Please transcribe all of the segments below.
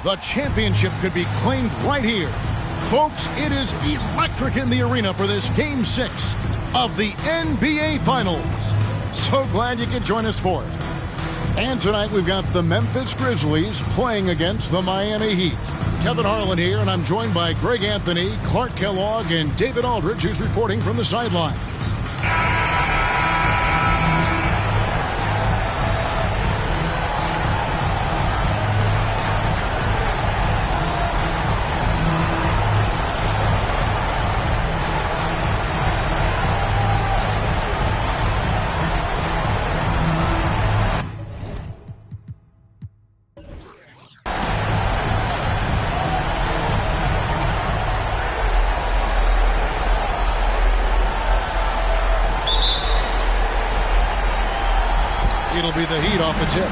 The championship could be claimed right here. Folks, it is electric in the arena for this Game 6 of the NBA Finals. So glad you could join us for it. And tonight we've got the Memphis Grizzlies playing against the Miami Heat. Kevin Harlan here, and I'm joined by Greg Anthony, Clark Kellogg, and David Aldridge, who's reporting from the sidelines. It'll be the Heat off the tip.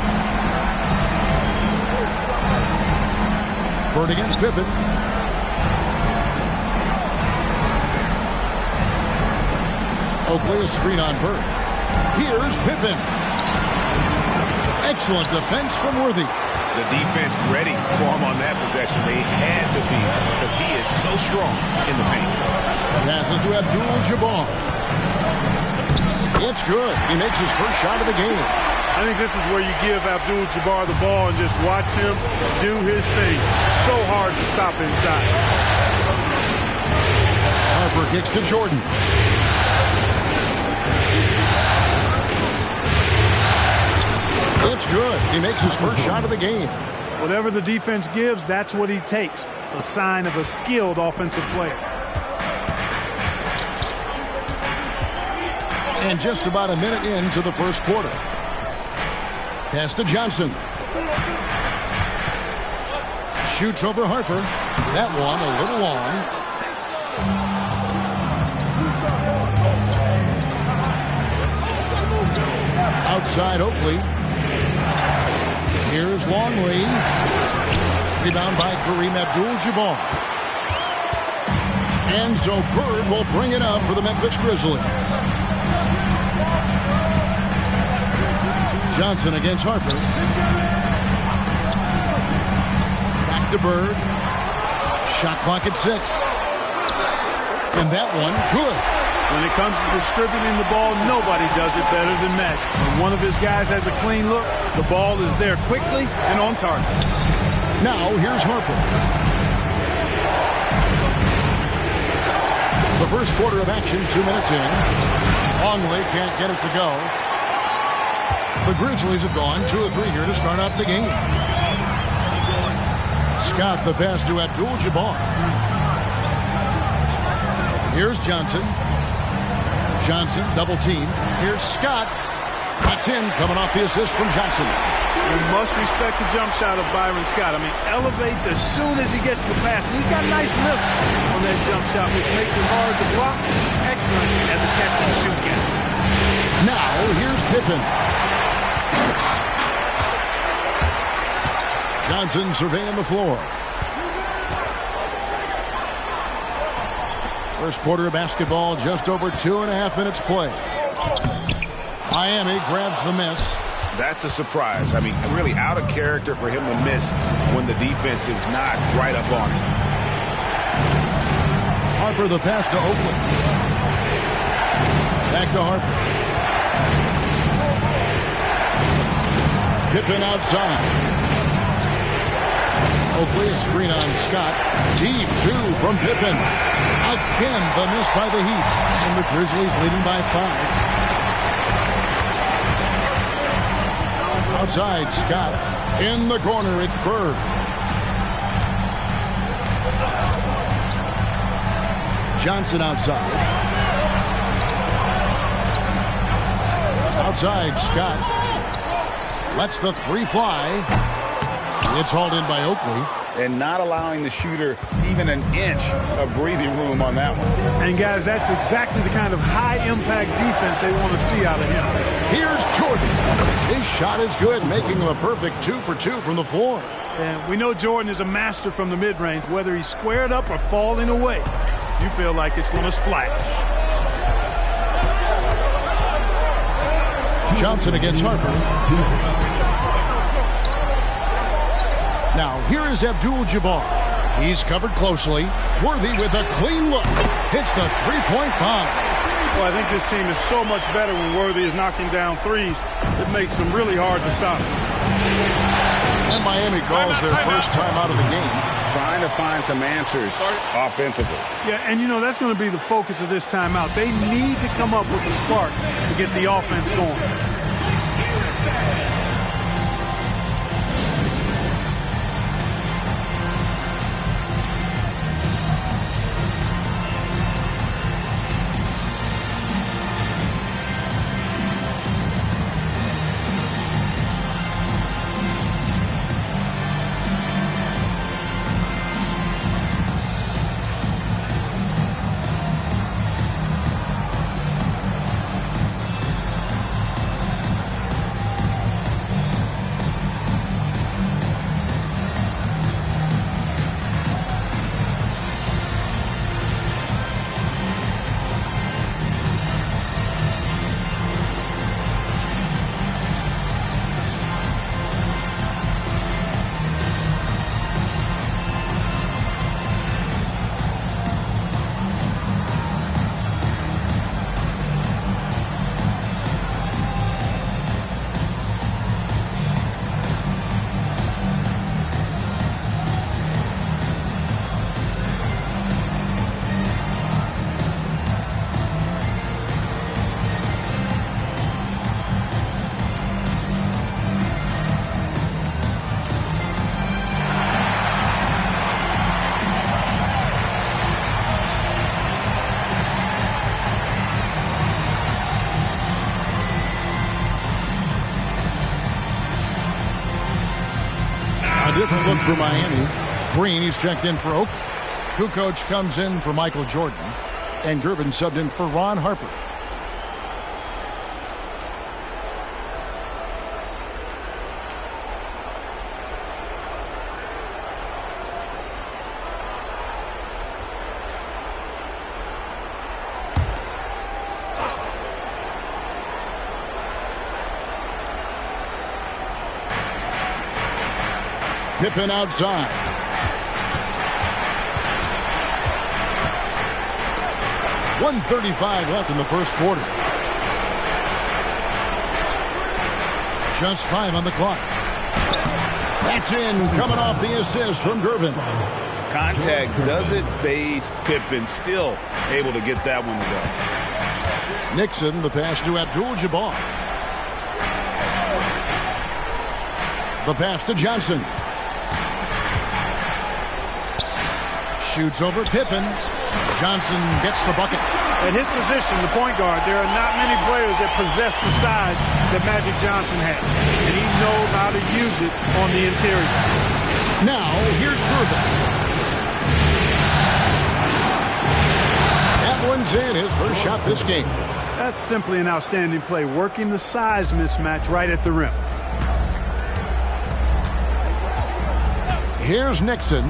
Bird against Pippen. Oakley, a screen on Bird. Here's Pippen. Excellent defense from Worthy. The defense ready for him on that possession. They had to be because he is so strong in the paint. Passes to Abdul-Jabbar. It's good. He makes his first shot of the game. I think this is where you give Abdul-Jabbar the ball and just watch him do his thing. So hard to stop inside. Harper kicks to Jordan. It's good. He makes his first shot of the game. Whatever the defense gives, that's what he takes. A sign of a skilled offensive player. And just about a minute into the first quarter. Pass to Johnson. Shoots over Harper. That one a little long. Outside Oakley. Here's Longley. Rebound by Kareem Abdul-Jabbar. And so Bird will bring it up for the Memphis Grizzlies. Johnson against Harper. Back to Bird. Shot clock at 6. And that one, good. When it comes to distributing the ball, nobody does it better than Magic. When one of his guys has a clean look, the ball is there quickly and on target. Now, here's Harper. The first quarter of action, 2 minutes in. Longley can't get it to go. The Grizzlies have gone 2 of 3 here to start out the game. Scott the pass to Abdul-Jabbar. Here's Johnson. Johnson double team. Here's Scott. That's in, coming off the assist from Johnson. You must respect the jump shot of Byron Scott. I mean, elevates as soon as he gets to the pass. And he's got a nice lift on that jump shot, which makes him hard to block. Excellent as a catch and shoot guy. Now, here's Pippen. Johnson surveying the floor. First quarter of basketball, just over 2.5 minutes play. Miami grabs the miss. That's a surprise. I mean, really out of character for him to miss when the defense is not right up on him. Harper the pass to Oakley. Back to Harper. Pippen outside. Oakley, a screen on Scott. Deep 2 from Pippen. Again, the miss by the Heat. And the Grizzlies leading by 5. Outside, Scott. In the corner, it's Bird. Johnson outside. Outside, Scott. Lets the 3 fly. It's hauled in by Oakley. And not allowing the shooter even an inch of breathing room on that one. And, guys, that's exactly the kind of high-impact defense they want to see out of him. Here's Jordan. His shot is good, making him a perfect 2 for 2 from the floor. And we know Jordan is a master from the mid-range. Whether he's squared up or falling away, you feel like it's going to splash. Johnson against Harper. Now, here is Abdul-Jabbar. He's covered closely. Worthy with a clean look. Hits the three-point bomb. Well, I think this team is so much better when Worthy is knocking down threes. It makes them really hard to stop. And Miami calls their first time out of the game. Trying to find some answers offensively. Yeah, and you know, that's going to be the focus of this timeout. They need to come up with a spark to get the offense going. Different look for Miami. Green, he's checked in for Oakland. Kukoc comes in for Michael Jordan. And Gervin subbed in for Ron Harper. Pippen outside. .135 left in the first quarter. Just 5 on the clock. That's in, coming off the assist from Gervin. Contact doesn't phase Pippen. Still able to get that one to go. Nixon, the pass to Abdul-Jabbar. The pass to Johnson. Shoots over Pippen. Johnson gets the bucket. At his position, the point guard, there are not many players that possess the size that Magic Johnson has. And he knows how to use it on the interior. Now, here's Gervin. That one's in, his first shot this game. That's simply an outstanding play, working the size mismatch right at the rim. Here's Nixon.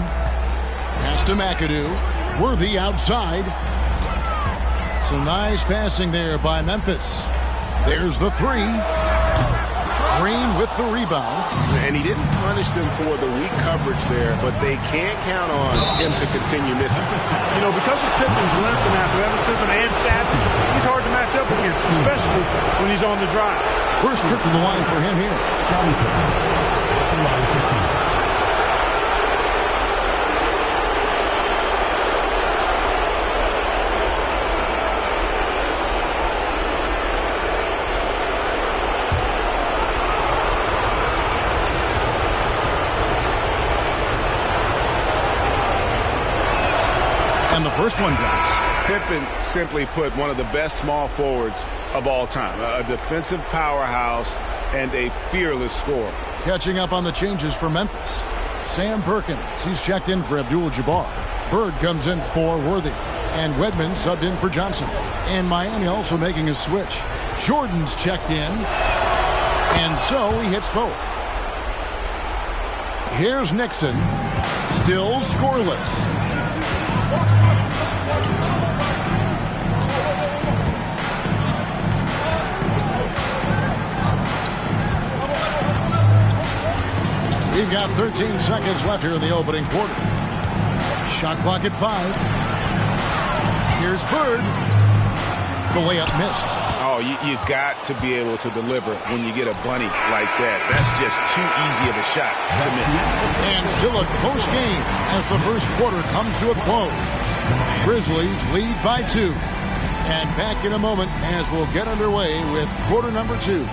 Pass to McAdoo. Worthy outside. Some nice passing there by Memphis. There's the three. Green with the rebound. And he didn't punish them for the weak coverage there, but they can't count on him to continue missing. You know, because of Pippen's length and athleticism and savvy, he's hard to match up against, especially when he's on the drive. First trip to the line for him here. And the first one drops. Pippen simply put one of the best small forwards of all time. A defensive powerhouse and a fearless scorer. Catching up on the changes for Memphis. Sam Perkins, he's checked in for Abdul-Jabbar. Bird comes in for Worthy. And Wedman subbed in for Johnson. And Miami also making a switch. Jordan's checked in. And so he hits both. Here's Nixon. Still scoreless. We've got 13 seconds left here in the opening quarter. Shot clock at 5. Here's Bird. The layup missed. Oh, you've got to be able to deliver when you get a bunny like that. That's just too easy of a shot to miss. And still a close game as the first quarter comes to a close. Grizzlies lead by 2. And back in a moment as we'll get underway with quarter number 2.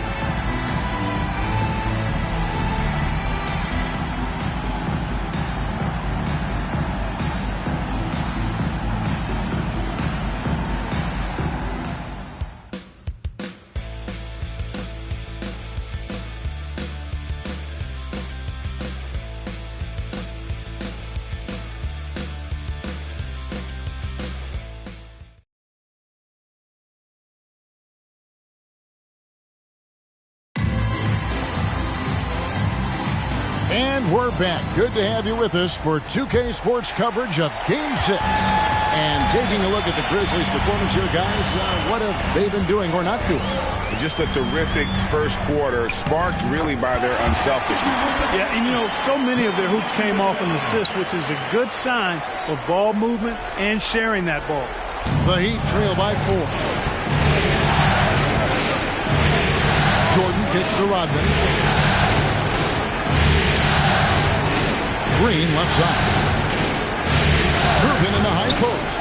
And we're back. Good to have you with us for 2K Sports coverage of Game 6. And taking a look at the Grizzlies' performance here, guys, what have they been doing or not doing? Just a terrific first quarter, sparked really by their unselfishness. Yeah, and you know, so many of their hoops came off an assist, which is a good sign of ball movement and sharing that ball. The Heat trail by 4. Jordan gets to Rodman. Green left side. Irvin in the high post.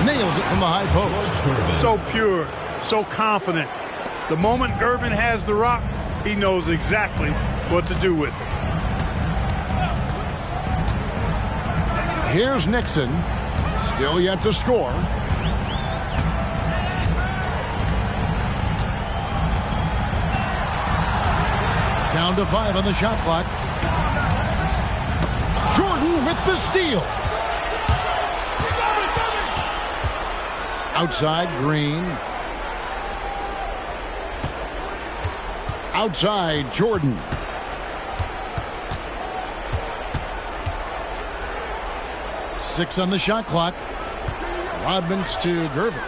Nails it from the high post. So pure, so confident. The moment Irvin has the rock, he knows exactly what to do with it. Here's Nixon. Still yet to score. Down to 5 on the shot clock. Jordan with the steal. Outside, Green. Outside, Jordan. Six on the shot clock. Rodman's to Gervin.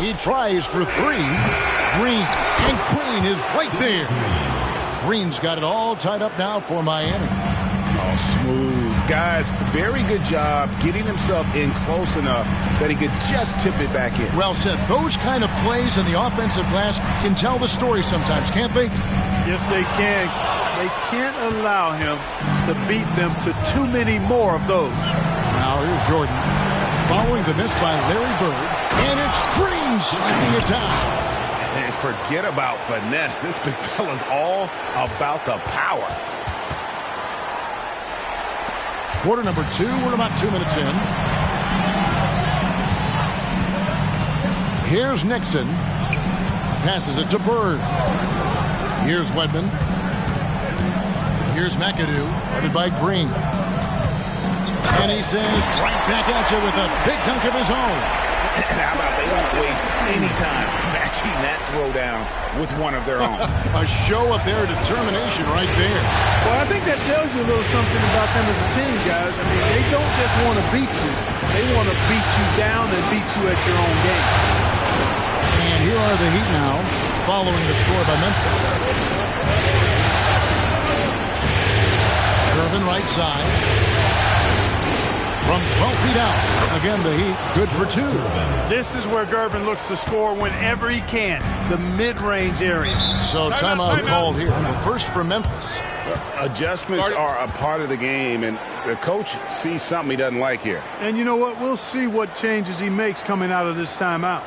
He tries for 3. Green. And Green is right there. Green's got it all tied up now for Miami. Oh, smooth. Guys, very good job getting himself in close enough that he could just tip it back in. Well said. Those kind of plays in the offensive glass can tell the story sometimes, can't they? Yes, they can. They can't allow him to beat them to too many more of those. Now here's Jordan. Following the miss by Larry Bird. And it's Green slapping it down. And forget about finesse. This big fella's all about the power. Quarter number 2. We're about 2 minutes in. Here's Nixon. Passes it to Bird. Here's Wedman. Here's McAdoo. Guarded by Green. And he says right back at you with a big dunk of his own. And how about they don't waste any time matching that throwdown with one of their own. A show of their determination right there. Well, I think that tells you a little something about them as a team, guys. I mean, they don't just want to beat you. They want to beat you down and beat you at your own game. And here are the Heat now, following the score by Memphis. Irvin right side. From 12 feet out. Again, the Heat good for 2. This is where Gervin looks to score whenever he can. The mid-range area. So timeout called here. First for Memphis. Adjustments are a part of the game, and the coach sees something he doesn't like here. And you know what? We'll see what changes he makes coming out of this timeout.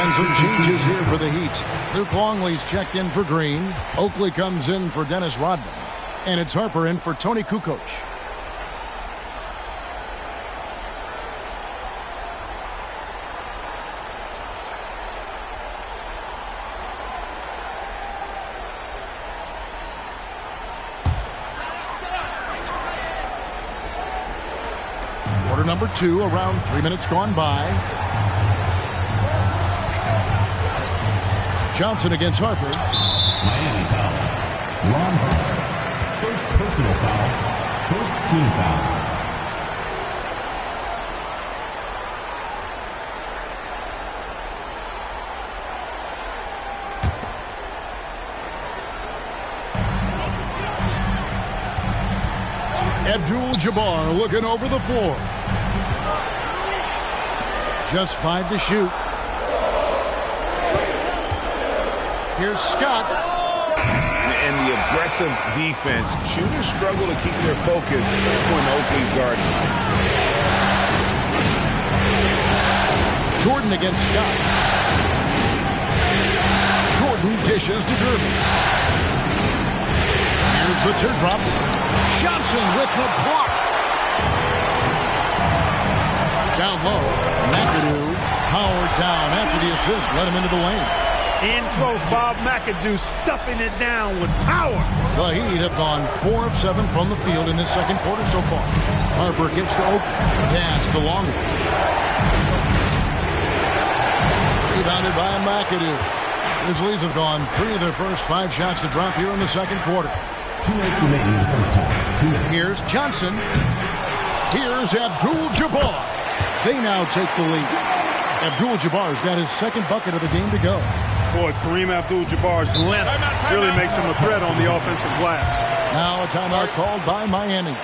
And some changes here for the Heat. Luke Longley's checked in for Green. Oakley comes in for Dennis Rodman. And it's Harper in for Tony Kukoc. Quarter number 2, around 3 minutes gone by. Johnson against Harper. Miami foul. Ron Harper. First personal foul. First team foul. Abdul-Jabbar looking over the floor. Just 5 to shoot. Here's Scott. And the aggressive defense. Shooters struggle to keep their focus when Oakley's guarding. Jordan against Scott. Jordan dishes to Gervin. Here's the teardrop. Johnson with the block. Down low. McAdoo powered down after the assist. Let him into the lane. In close, Bob McAdoo stuffing it down with power. The Heat have gone 4 of 7 from the field in this second quarter so far. Harper gets to Oakley. Pass to Longley. Rebounded by McAdoo. Grizzlies have gone 3 of their first 5 shots to drop here in the second quarter. 2 minutes remaining in the first half. 2 minutes. Here's Johnson. Here's Abdul-Jabbar. They now take the lead. Abdul-Jabbar's got his second bucket of the game to go. Boy, Kareem Abdul-Jabbar's length really makes him a threat on the offensive glass. Now a timeout called by Miami.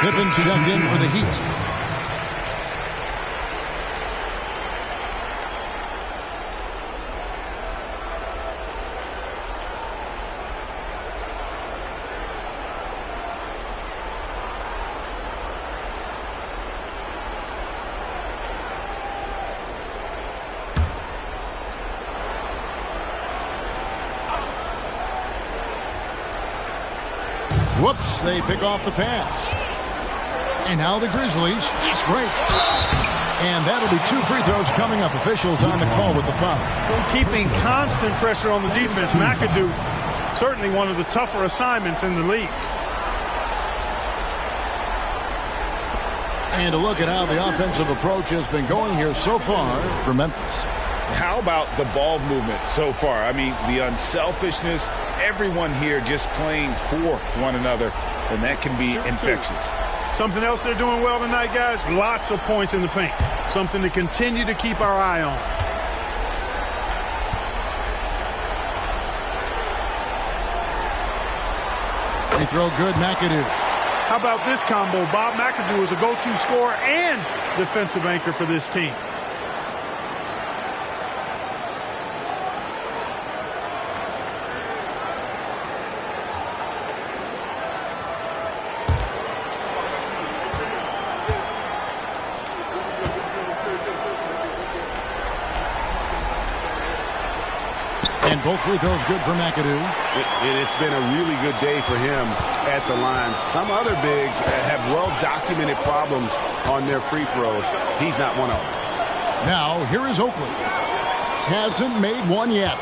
Pippen's checked in for the Heat. Whoops, they pick off the pass. And now the Grizzlies, fast break. And that'll be 2 free throws coming up. Officials on the call with the foul. Keeping constant pressure on the defense. McAdoo, certainly one of the tougher assignments in the league. And a look at how the offensive approach has been going here so far for Memphis. How about the ball movement so far? I mean, the unselfishness, everyone here just playing for one another, and that can be infectious. Something else they're doing well tonight, guys, lots of points in the paint. Something to continue to keep our eye on. Free throw good, McAdoo. How about this combo? Bob McAdoo is a go-to scorer and defensive anchor for this team. And both free throws good for McAdoo. It's been a really good day for him at the line. Some other bigs have well-documented problems on their free throws. He's not one of them. Now, here is Oakley. Hasn't made one yet.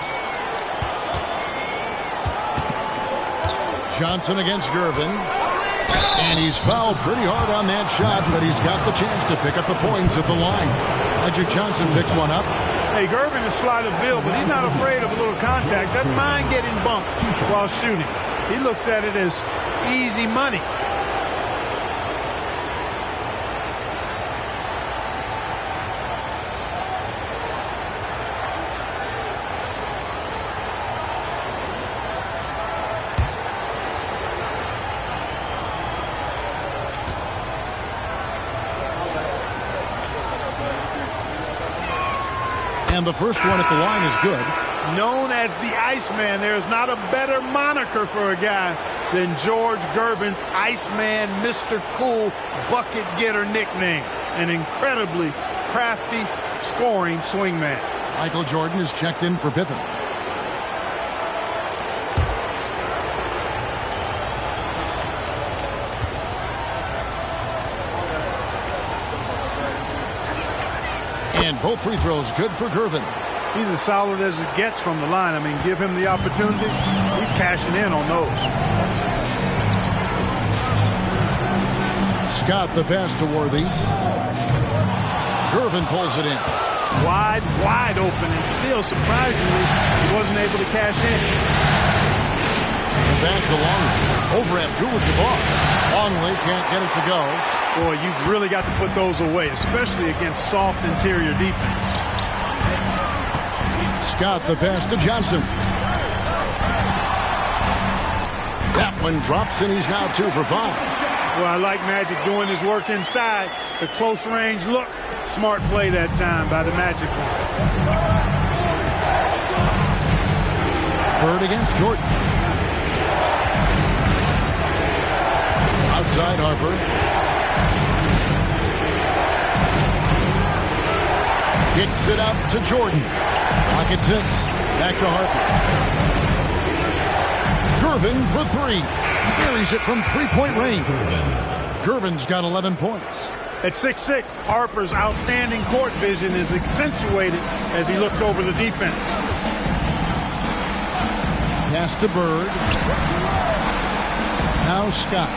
Johnson against Gervin. And he's fouled pretty hard on that shot, but he's got the chance to pick up the points at the line. Magic Johnson picks one up. Hey, Gervin is sleight of field, but he's not afraid of a little contact. Doesn't mind getting bumped while shooting. He looks at it as easy money. And the first one at the line is good. Known as the Iceman, there's not a better moniker for a guy than George Gervin's Iceman, Mr. Cool bucket getter nickname. An incredibly crafty scoring swingman. Michael Jordan is checked in for Pippen. And both free throws good for Gervin. He's as solid as it gets from the line. I mean, give him the opportunity. He's cashing in on those. Scott the pass to Worthy. Gervin pulls it in. Wide, wide open, and still, surprisingly, he wasn't able to cash in. The pass to Longley. Over Abdul-Jabbar. Longley can't get it to go. Boy, you've really got to put those away, especially against soft interior defense. Scott the pass to Johnson. That one drops, and he's now 2 for 5. Well, I like Magic doing his work inside. The close range look. Smart play that time by the Magic one. Bird against Jordan. Outside Harper. Kicks it out to Jordan. Pocket 6. Back to Harper. Gervin for 3. Buries it from three-point range. Gervin's got 11 points. At 6'6", Harper's outstanding court vision is accentuated as he looks over the defense. Pass to Bird. Now Scott.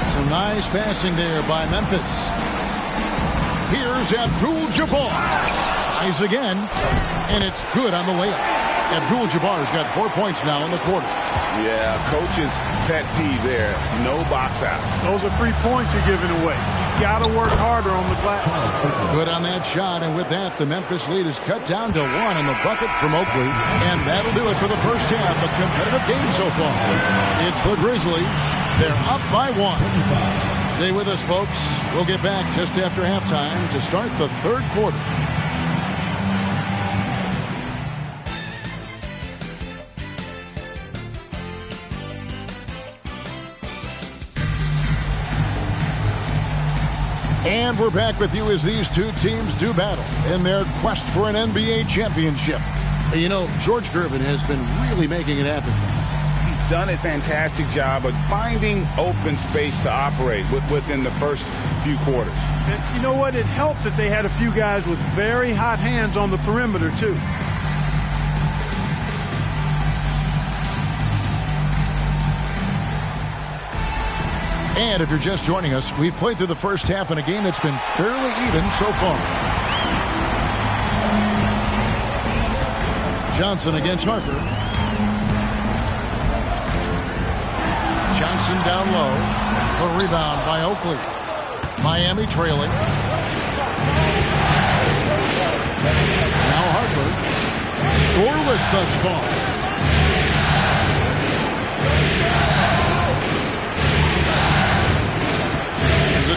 Some nice passing there by Memphis. Here's Abdul-Jabbar. Tries again, and it's good on the layup. Abdul-Jabbar's got 4 points now in the quarter. Yeah, coach's pet peeve there. No box out. Those are free points you're giving away. You got to work harder on the glass. Good on that shot, and with that, the Memphis lead is cut down to 1 on the bucket from Oakley. And that'll do it for the first half. A competitive game so far. It's the Grizzlies. They're up by 1. Stay with us, folks. We'll get back just after halftime to start the third quarter. And we're back with you as these two teams do battle in their quest for an NBA championship. You know, George Gervin has been really making it happen. He's done a fantastic job of finding open space to operate within the first few quarters. And you know what? It helped that they had a few guys with very hot hands on the perimeter, too. And if you're just joining us, we've played through the first half in a game that's been fairly even so far. Johnson against Harper. Johnson down low. A rebound by Oakley. Miami trailing. Now Harper. Scoreless thus far.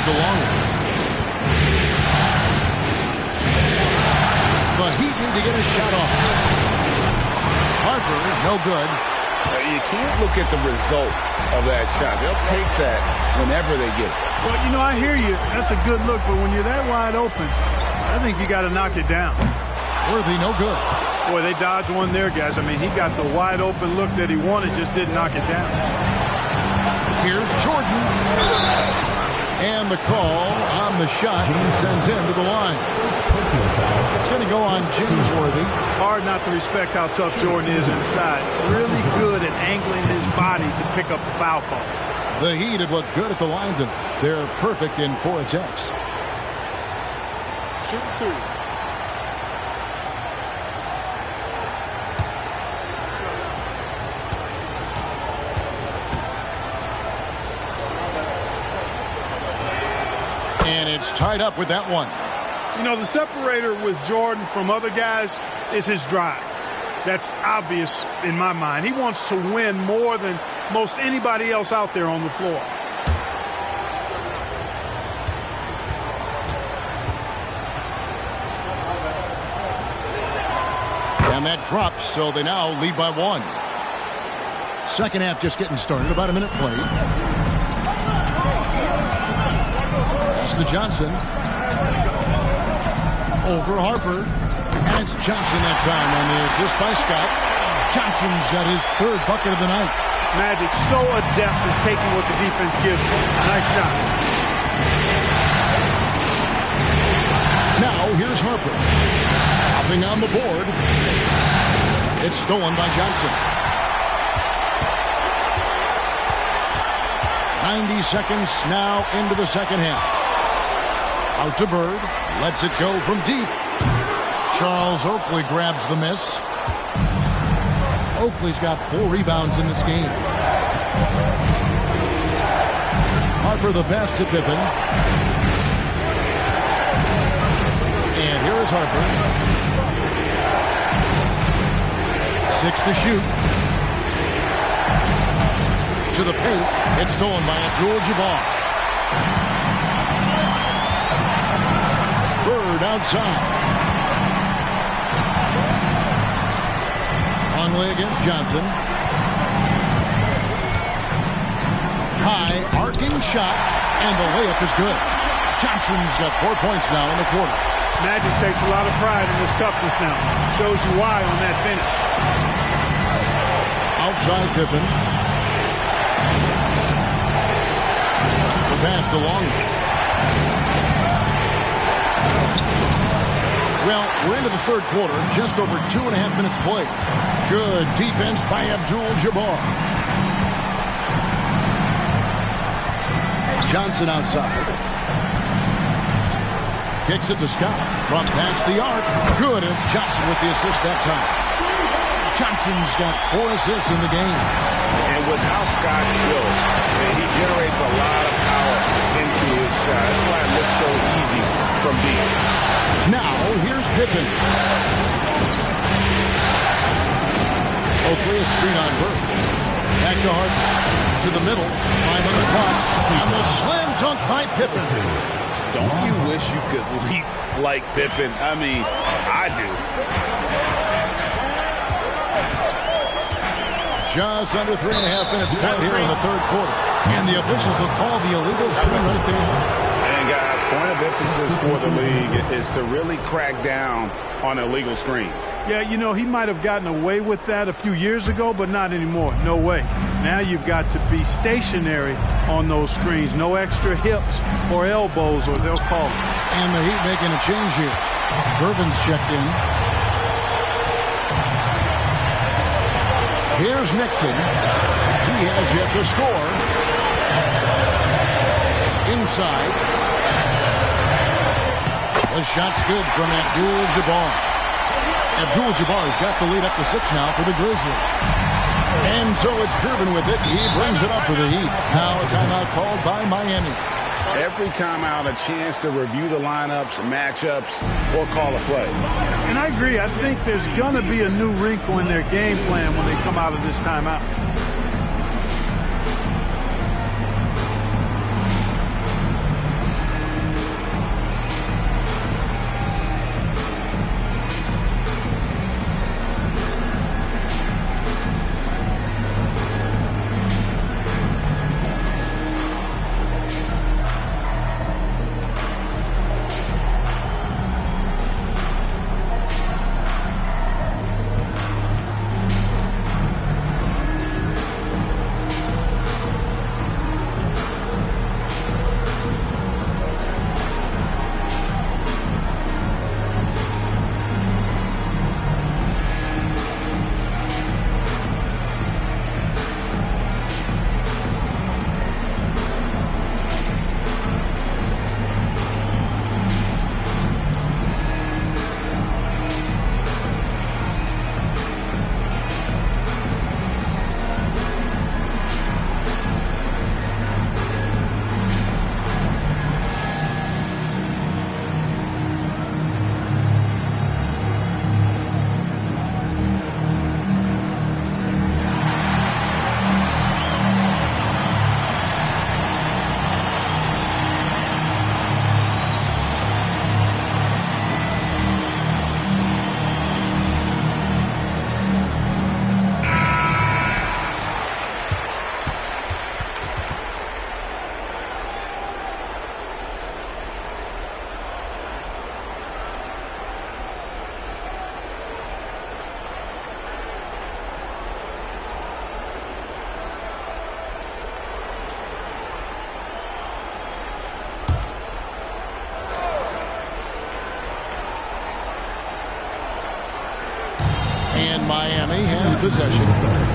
to Longley. The Heat need to get a shot off. Harper, no good. You can't look at the result of that shot. They'll take that whenever they get it. Well, you know, I hear you. That's a good look, but when you're that wide open, I think you got to knock it down. Worthy, no good. Boy, they dodged one there, guys. I mean, he got the wide open look that he wanted, just didn't knock it down. Here's Jordan. And the call on the shot sends him to the line. It's going to go on James Worthy. Hard not to respect how tough Jordan is inside. Really good at angling his body to pick up the foul call. The Heat have looked good at the line tonight. They're perfect in 4 attempts. Shoot 2. And it's tied up with that one. You know, the separator with Jordan from other guys is his drive. That's obvious in my mind. He wants to win more than most anybody else out there on the floor. And that drops, so they now lead by 1. Second half just getting started, about a minute played. Pass to Johnson. Over Harper. And it's Johnson that time on the assist by Scott. Johnson's got his 3rd bucket of the night. Magic so adept at taking what the defense gives him. Nice shot. Now here's Harper. Hopping on the board. It's stolen by Johnson. 90 seconds now into the second half. Out to Bird. Lets it go from deep. Charles Oakley grabs the miss. Oakley's got 4 rebounds in this game. Harper the pass to Pippen. And here is Harper. 6 to shoot. To the paint. It's stolen by Abdul-Jabbar. Bird outside. Longley against Johnson. High arcing shot, and the layup is good. Johnson's got 4 points now in the quarter. Magic takes a lot of pride in his toughness now. Shows you why on that finish. Outside Pippen. The pass to Longley. Well, we're into the 3rd quarter, just over 2.5 minutes played. Good defense by Abdul-Jabbar. Johnson outside. Kicks it to Scott. From past the arc. Good. It's Johnson with the assist that time. Johnson's got 4 assists in the game. And with how Scott's built, he generates a lot of power into his shot. That's why it looks so easy from deep. Now, here's Pippen. Oakley is screen on Bird. Back to Harper. To the middle. 5 on the clock. And the slam dunk by Pippen. Don't you wish you could leap like Pippen? I mean, I do. Just under 3.5 minutes played here in the 3rd quarter. And the officials will call the illegal screen right there. And guys, point of emphasis for the league is to really crack down on illegal screens. Yeah, you know, he might have gotten away with that a few years ago, but not anymore. No way. Now you've got to be stationary on those screens. No extra hips or elbows, or they'll call it. And the Heat making a change here. Gervin's checked in. Here's Nixon. He has yet to score. Inside. The shot's good from Abdul-Jabbar. Abdul-Jabbar's got the lead up to 6 now for the Grizzlies. And so it's Gervin with it. He brings it up for the Heat. Now a timeout called by Miami. Every time out, a chance to review the lineups, matchups, or call a play. And I agree. I think there's going to be a new wrinkle in their game plan when they come out of this timeout. Miami has possession.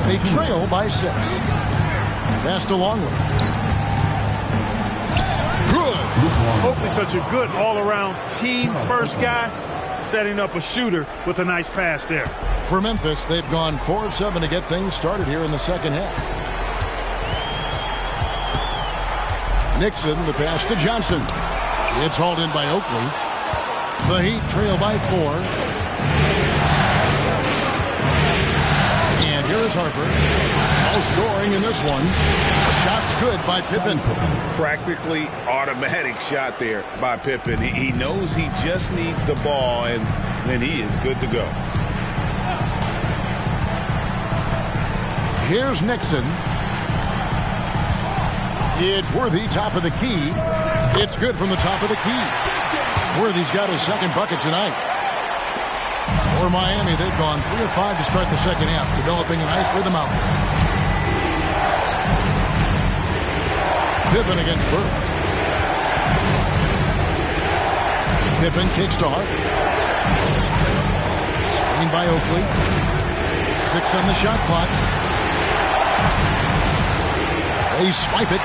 They trail by 6. Pass to Longley. Good. Hopefully such a good all-around team first guy, setting up a shooter with a nice pass there. For Memphis, they've gone 4 of 7 to get things started here in the second half. Nixon, the pass to Johnson. It's hauled in by Oakley. The Heat trail by 4. And here is Harper. No scoring in this one. Shot's good by Pippen. Practically automatic shot there by Pippen. He knows he just needs the ball, and then he is good to go. Here's Nixon. It's Worthy, top of the key. It's good from the top of the key. Worthy's got his second bucket tonight. For Miami, they've gone 3 of 5 to start the second half, developing a nice rhythm out there. Pippen against Burke. Pippen kicks to Hart. Screened by Oakley. 6 on the shot clock. They swipe it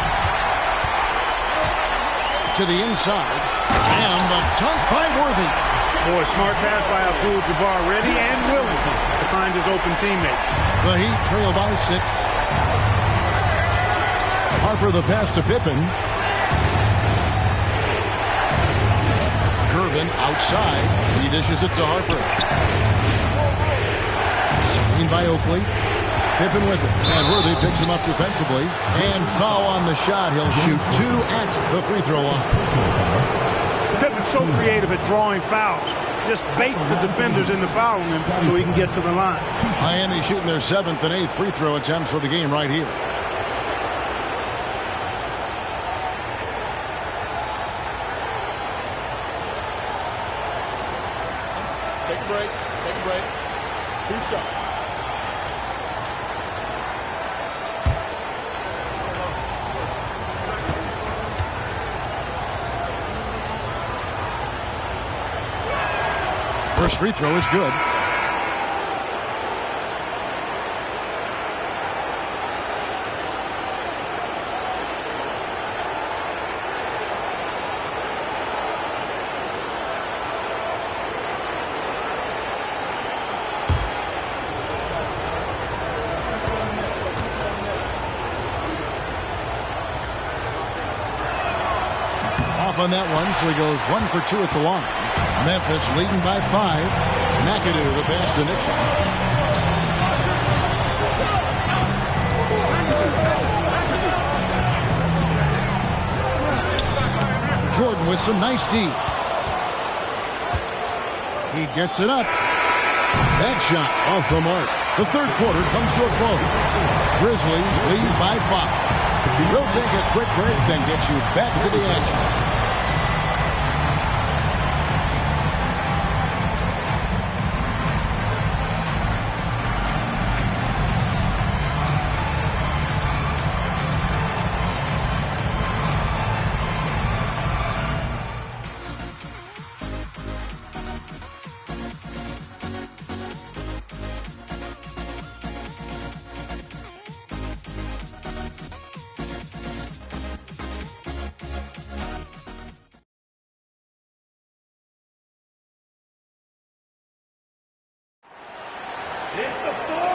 to the inside. And the dunk by Worthy. Boy, smart pass by Abdul-Jabbar, ready and willing to find his open teammates. The Heat trail by 6. Harper the pass to Pippen. Gervin outside. He dishes it to Harper. Screened by Oakley. Pippen with it. And Worthy picks him up defensively. And foul on the shot. He'll shoot 2 at the free throw line. Pippen's so creative at drawing fouls. Just baits the defenders into fouling him so he can get to the line. Miami shooting their 7th and 8th free throw attempts for the game right here. Take a break. Take a break. 2 shots. First free throw is good. Off on that one, so he goes 1 for 2 at the line. Memphis leading by 5. McAdoo the pass to Nixon. Jordan with some nice D. He gets it up. That shot off the mark. The third quarter comes to a close. Grizzlies lead by 5. We'll take a quick break, then get you back to the action.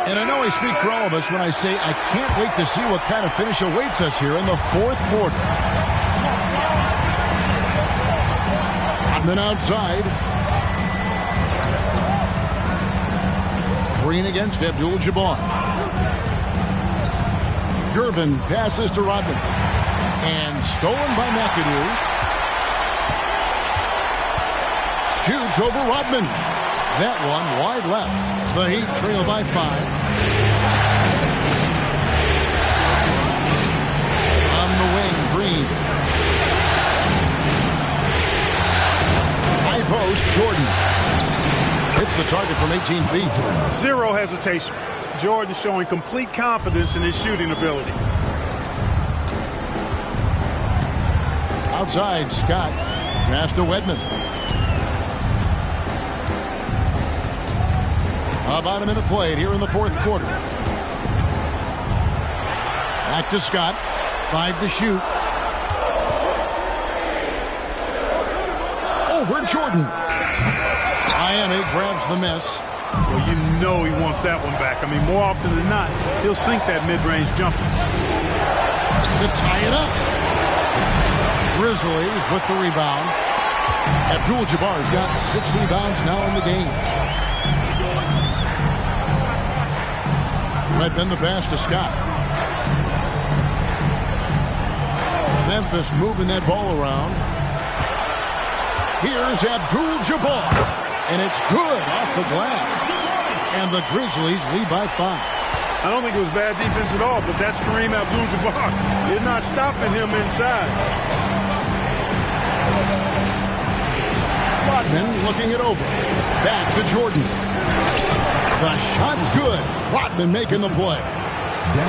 And I know I speak for all of us when I say I can't wait to see what kind of finish awaits us here in the fourth quarter. And then outside. Green against Abdul-Jabbar. Gervin passes to Rodman. And stolen by McAdoo. Shoots over Rodman. That one wide left. The Heat trail by 5. On the wing, Green. High post, Jordan. Hits the target from 18 feet. Zero hesitation. Jordan showing complete confidence in his shooting ability. Outside, Scott. Pass to Wedman. A About a minute played here in the fourth quarter. Back to Scott. 5 to shoot. Over Jordan. Miami grabs the miss. Well, you know he wants that one back. I mean, more often than not, he'll sink that mid-range jumper. To tie it up. Grizzlies with the rebound. Abdul-Jabbar's got 6 rebounds now in the game. Redmond the pass to Scott. Memphis moving that ball around. Here's Abdul-Jabbar. And it's good off the glass. And the Grizzlies lead by 5. I don't think it was bad defense at all, but that's Kareem Abdul-Jabbar. They're not stopping him inside. Rodman looking it over. Back to Jordan. The shot's good. Rodman making the play.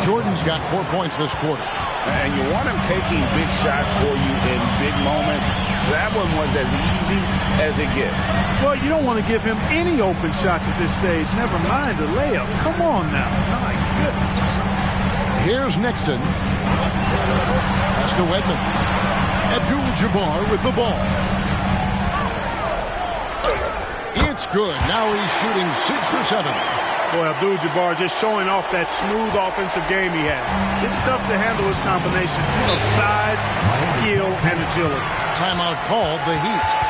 Jordan's got 4 points this quarter. And you want him taking big shots for you in big moments. That one was as easy as it gets. Well, you don't want to give him any open shots at this stage. Never mind the layup. Come on now. My goodness. Here's Nixon. Pass to Wedman. Abdul-Jabbar with the ball. It's good. Now he's shooting 6 for 7. Boy, Abdul-Jabbar just showing off that smooth offensive game he has. It's tough to handle his combination of size, skill, and agility. Timeout called the Heat.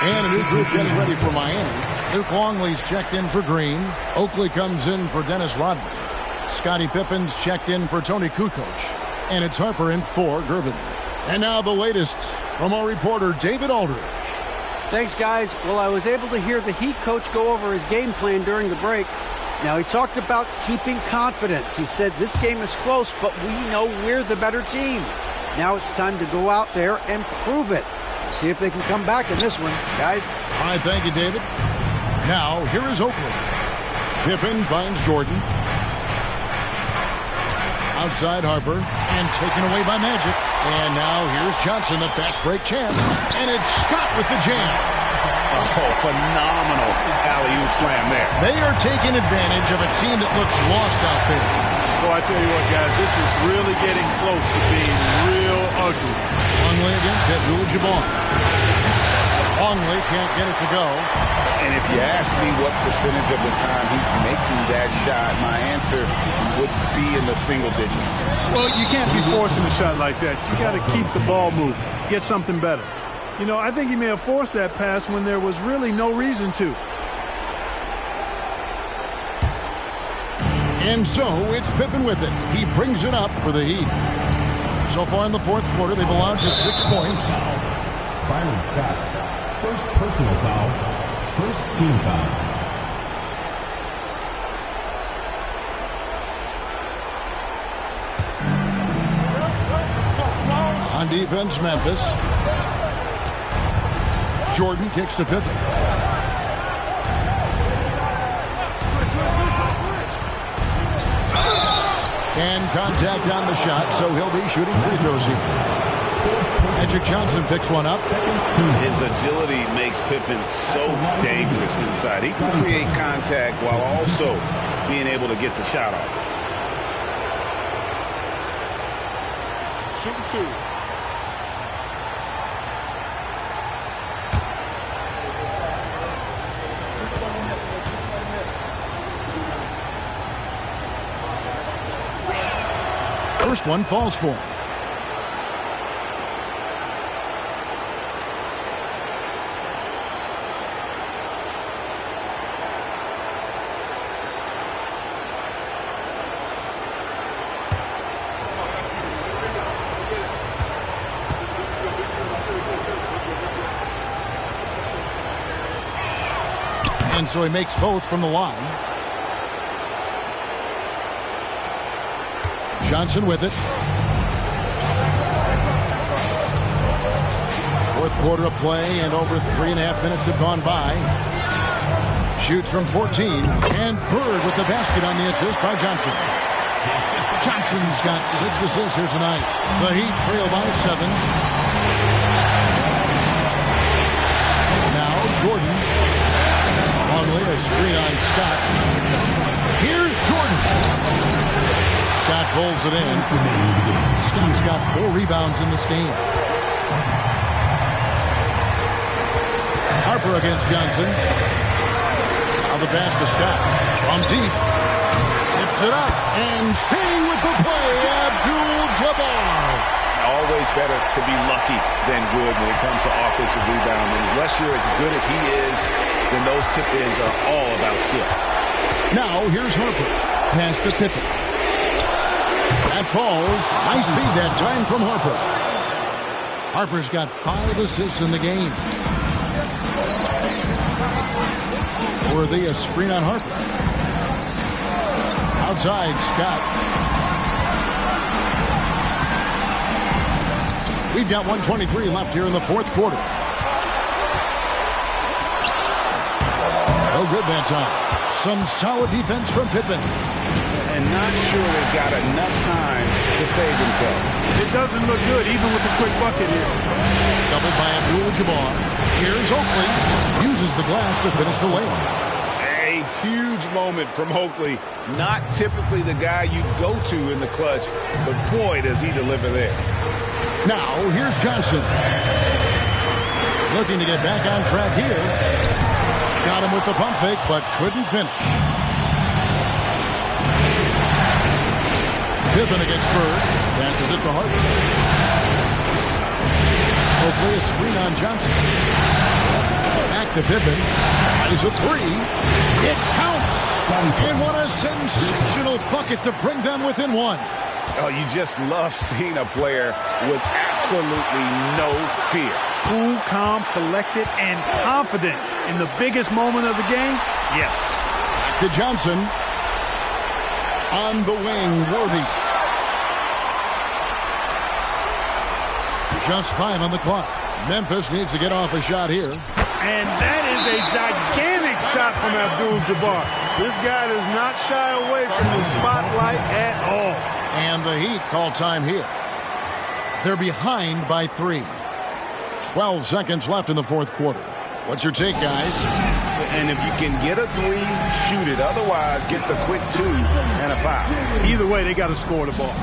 And a new group getting ready for Miami. Luke Longley's checked in for Green. Oakley comes in for Dennis Rodman. Scottie Pippen's checked in for Tony Kukoc. And it's Harper in for Gervin. And now the latest from our reporter, David Aldridge. Thanks, guys. Well, I was able to hear the Heat coach go over his game plan during the break. Now, he talked about keeping confidence. He said this game is close, but we know we're the better team. Now it's time to go out there and prove it. See if they can come back in this one, guys. All right, thank you, David. Now, here is Oakley. Pippen finds Jordan. Outside Harper, and taken away by Magic. And now here's Johnson, the fast break chance. And it's Scott with the jam. Oh, phenomenal alley-oop slam there. They are taking advantage of a team that looks lost out there. Well, I tell you what, guys, this is really getting close to being real ugly. Longley against Abdul-Jabbar. Longley can't get it to go. And if you ask me what percentage of the time he's making that shot, my answer would be in the single digits. Well, you can't be forcing a shot like that. You got to keep the ball moving, get something better. You know, I think he may have forced that pass when there was really no reason to. And so it's Pippen with it. He brings it up for the Heat. So far in the fourth quarter, they've allowed just 6 points. Byron Scott, first personal foul, first team foul. defense, Memphis. Jordan kicks to Pippen. And contact on the shot, so he'll be shooting free throws here. Magic Johnson picks one up. His agility makes Pippen so dangerous inside. He can create contact while also being able to get the shot off. Shooting 2. First one falls for him. And so he makes both from the line. Johnson with it. Fourth quarter of play, and over 3.5 minutes have gone by. Shoots from 14, and Bird with the basket on the assist by Johnson. Johnson's got 6 assists here tonight. The Heat trail by 7. Now Jordan. Longley, a screen on Scott. Here's Jordan. Scott pulls it in. Scott's got 4 rebounds in this game. Harper against Johnson. Now the pass to Scott. From deep. Tips it up. And staying with the play, Abdul-Jabbar. Always better to be lucky than good when it comes to offensive rebounding. Unless you're as good as he is, then those tip-ins are all about skill. Now here's Harper. Pass to Pippen. That falls. High speed that time from Harper. Harper's got 5 assists in the game. Worthy a screen on Harper. Outside, Scott. We've got 1:23 left here in the fourth quarter. No good that time. Some solid defense from Pippen. And not sure they've got enough time to save themselves. It doesn't look good, even with a quick bucket here. Doubled by Abdul-Jabbar. Here's Oakley. Uses the glass to finish the layup. A huge moment from Oakley. Not typically the guy you go to in the clutch, but boy, does he deliver there. Now, here's Johnson. Looking to get back on track here. Got him with the pump fake, but couldn't finish. Pippen against Bird. Passes it to Harper. Oakley a screen on Johnson. Back to Pippen. Tries a 3. It counts. And what a sensational bucket to bring them within 1. Oh, you just love seeing a player with absolutely no fear. Cool, calm, collected, and confident in the biggest moment of the game. Yes. To Johnson. On the wing, Worthy. Just 5 on the clock. Memphis needs to get off a shot here. And that is a gigantic shot from Abdul-Jabbar. This guy does not shy away from the spotlight at all. And the Heat call time here. They're behind by 3. 12 seconds left in the fourth quarter. What's your take, guys? And if you can get a 3, shoot it. Otherwise, get the quick 2 and a foul. Either way, they got to score the ball.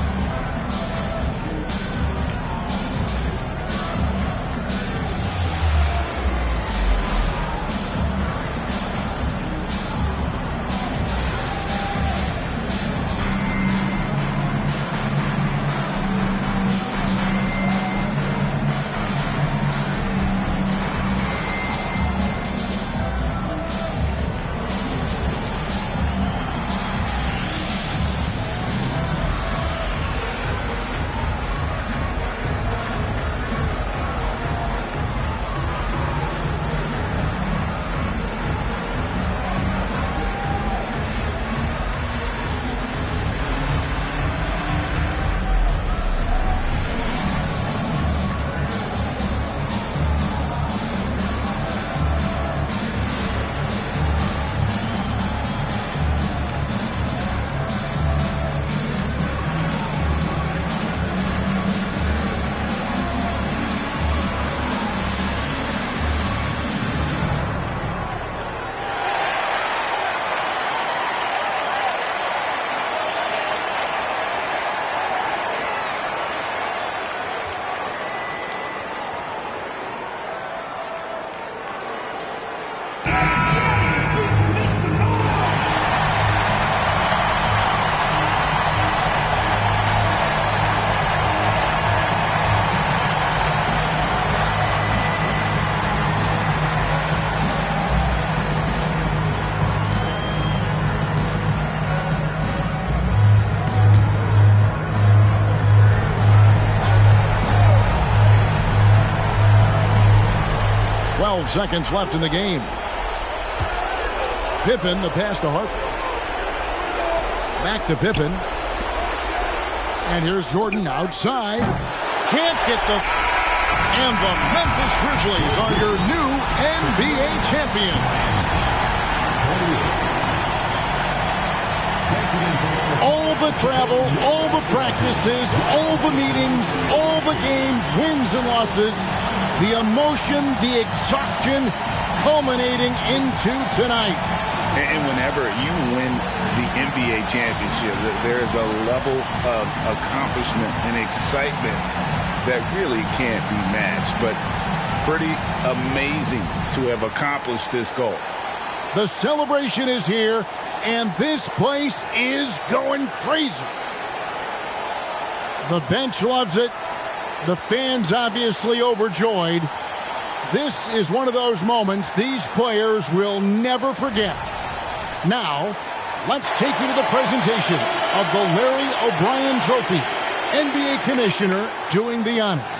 12 seconds left in the game. Pippen, the pass to Harper. Back to Pippen. And here's Jordan outside. Can't get the... And the Memphis Grizzlies are your new NBA champions. All the travel, all the practices, all the meetings, all the games, wins and losses, the emotion, the exhaustion culminating into tonight. And whenever you win the NBA championship, there is a level of accomplishment and excitement that really can't be matched. But pretty amazing to have accomplished this goal. The celebration is here, and this place is going crazy. The bench loves it. The fans obviously overjoyed. This is one of those moments these players will never forget. Now, let's take you to the presentation of the Larry O'Brien Trophy. NBA Commissioner doing the honors.